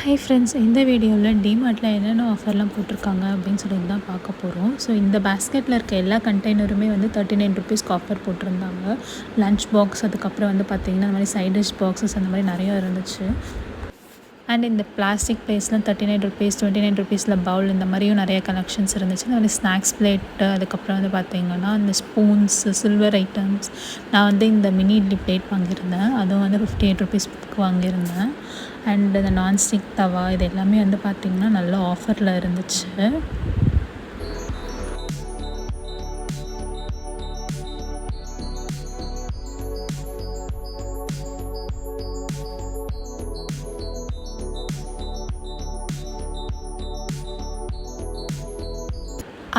Hi friends, இந்த வீடியோவில் டிமார்ட்டில் என்னென்ன ஆஃபர்லாம் போட்டிருக்காங்க அப்படின்னு சொல்லிட்டு தான் பார்க்க போகிறோம். ஸோ இந்த பேஸ்கெட்டில் இருக்க எல்லா கண்டெய்னருமே வந்து 39 ருபீஸ்க்கு ஆஃபர் போட்டிருந்தாங்க. லன்ச் பாக்ஸ், அதுக்கப்புறம் வந்து பார்த்திங்கன்னா அந்த மாதிரி சைட் டிஷ் பாக்ஸஸ் அந்த மாதிரி நிறையா இருந்துச்சு. அண்ட் இந்த பிளாஸ்டிக் ப்ளேஸ்லாம் 39 ருபீஸ், 29 ருபீஸில் பவுல் இந்த மாதிரியும் நிறைய கலெக்ஷன்ஸ் இருந்துச்சு. அந்த மாதிரி ஸ்நாக்ஸ் பிளேட்டு, அதுக்கப்புறம் வந்து பார்த்திங்கன்னா அந்த ஸ்பூன்ஸு, சில்வர் ஐட்டம்ஸ். நான் வந்து இந்த மினி இட்லி பிளேட் வாங்கியிருந்தேன், அதுவும் வந்து 58 ருபீஸ்க்கு வாங்கியிருந்தேன். அண்ட் இந்த நான்ஸ்டிக் தவா, இது எல்லாமே வந்து பார்த்திங்கன்னா நல்ல ஆஃபரில் இருந்துச்சு.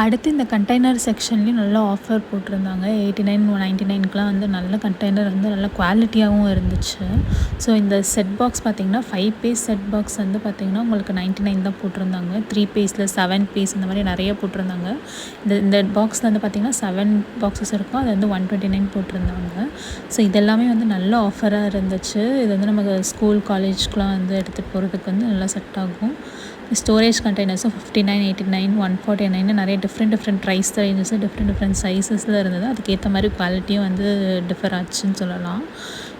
அடுத்து இந்த கண்டெய்னர் செக்ஷன்லேயும் நல்ல ஆஃபர் போட்டிருந்தாங்க. 89, 99க்குலாம் வந்து நல்ல கண்டெய்னர் வந்து நல்ல குவாலிட்டியாகவும் இருந்துச்சு. ஸோ இந்த செட் பாக்ஸ் பார்த்திங்கன்னா 5 பீஸ் செட் பாக்ஸ் வந்து பார்த்திங்கன்னா உங்களுக்கு 99 தான் போட்டிருந்தாங்க. 3 பீஸில் 7 பீஸ் இந்த மாதிரி நிறைய போட்டிருந்தாங்க. இந்த பாக்ஸில் வந்து பார்த்திங்கன்னா 7 பாக்ஸஸ் இருக்கும், அது வந்து 129 போட்டிருந்தாங்க. ஸோ இதெல்லாமே வந்து நல்ல ஆஃபராக இருந்துச்சு. இது வந்து நமக்கு ஸ்கூல் காலேஜ்க்குலாம் வந்து எடுத்துகிட்டு போகிறதுக்கு வந்து நல்லா செட் ஆகும். ஸ்டோரேஜ் கண்டெய்னர்ஸும் 59, 89, 149 நிறைய டிஃப்ரெண்ட் ப்ரைஸ் ரேஞ்சஸ், டிஃப்ரெண்ட் சைஸஸில் இருந்தது. அதுக்கேற்ற மாதிரி குவாலிட்டியும் வந்து டிஃபர் ஆச்சுன்னு சொல்லலாம்.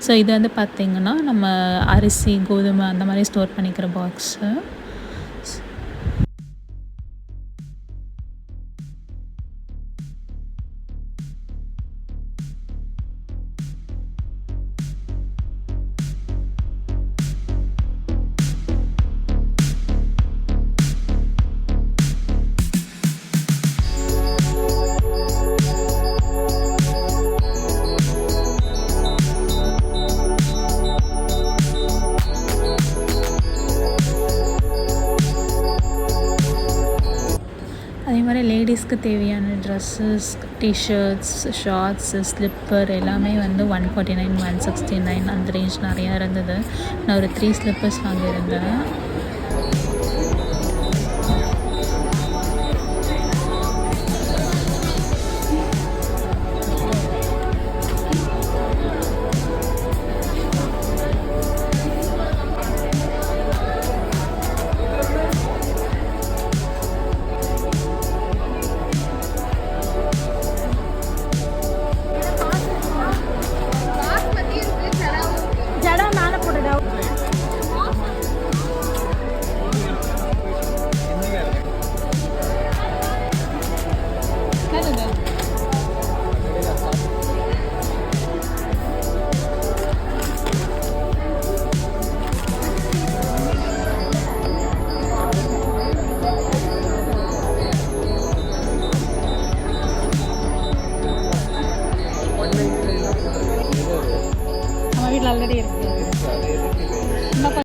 ஸோ இது வந்து பார்த்திங்கன்னா நம்ம அரிசி, கோதுமை அந்த மாதிரி ஸ்டோர் பண்ணிக்கிற பாக்ஸு. அதே மாதிரி லேடிஸ்க்கு தேவையான ட்ரெஸ்ஸஸ், டிஷர்ட்ஸ், ஷார்ட்ஸு, ஸ்லிப்பர் எல்லாமே வந்து 149, 169 அந்த ரேஞ்ச் நிறையா இருந்தது. நான் ஒரு 3 ஸ்லிப்பர்ஸ் வாங்கியிருந்தேன். நம்ம வீட்டில் ஆல்ரெடி இருக்குது.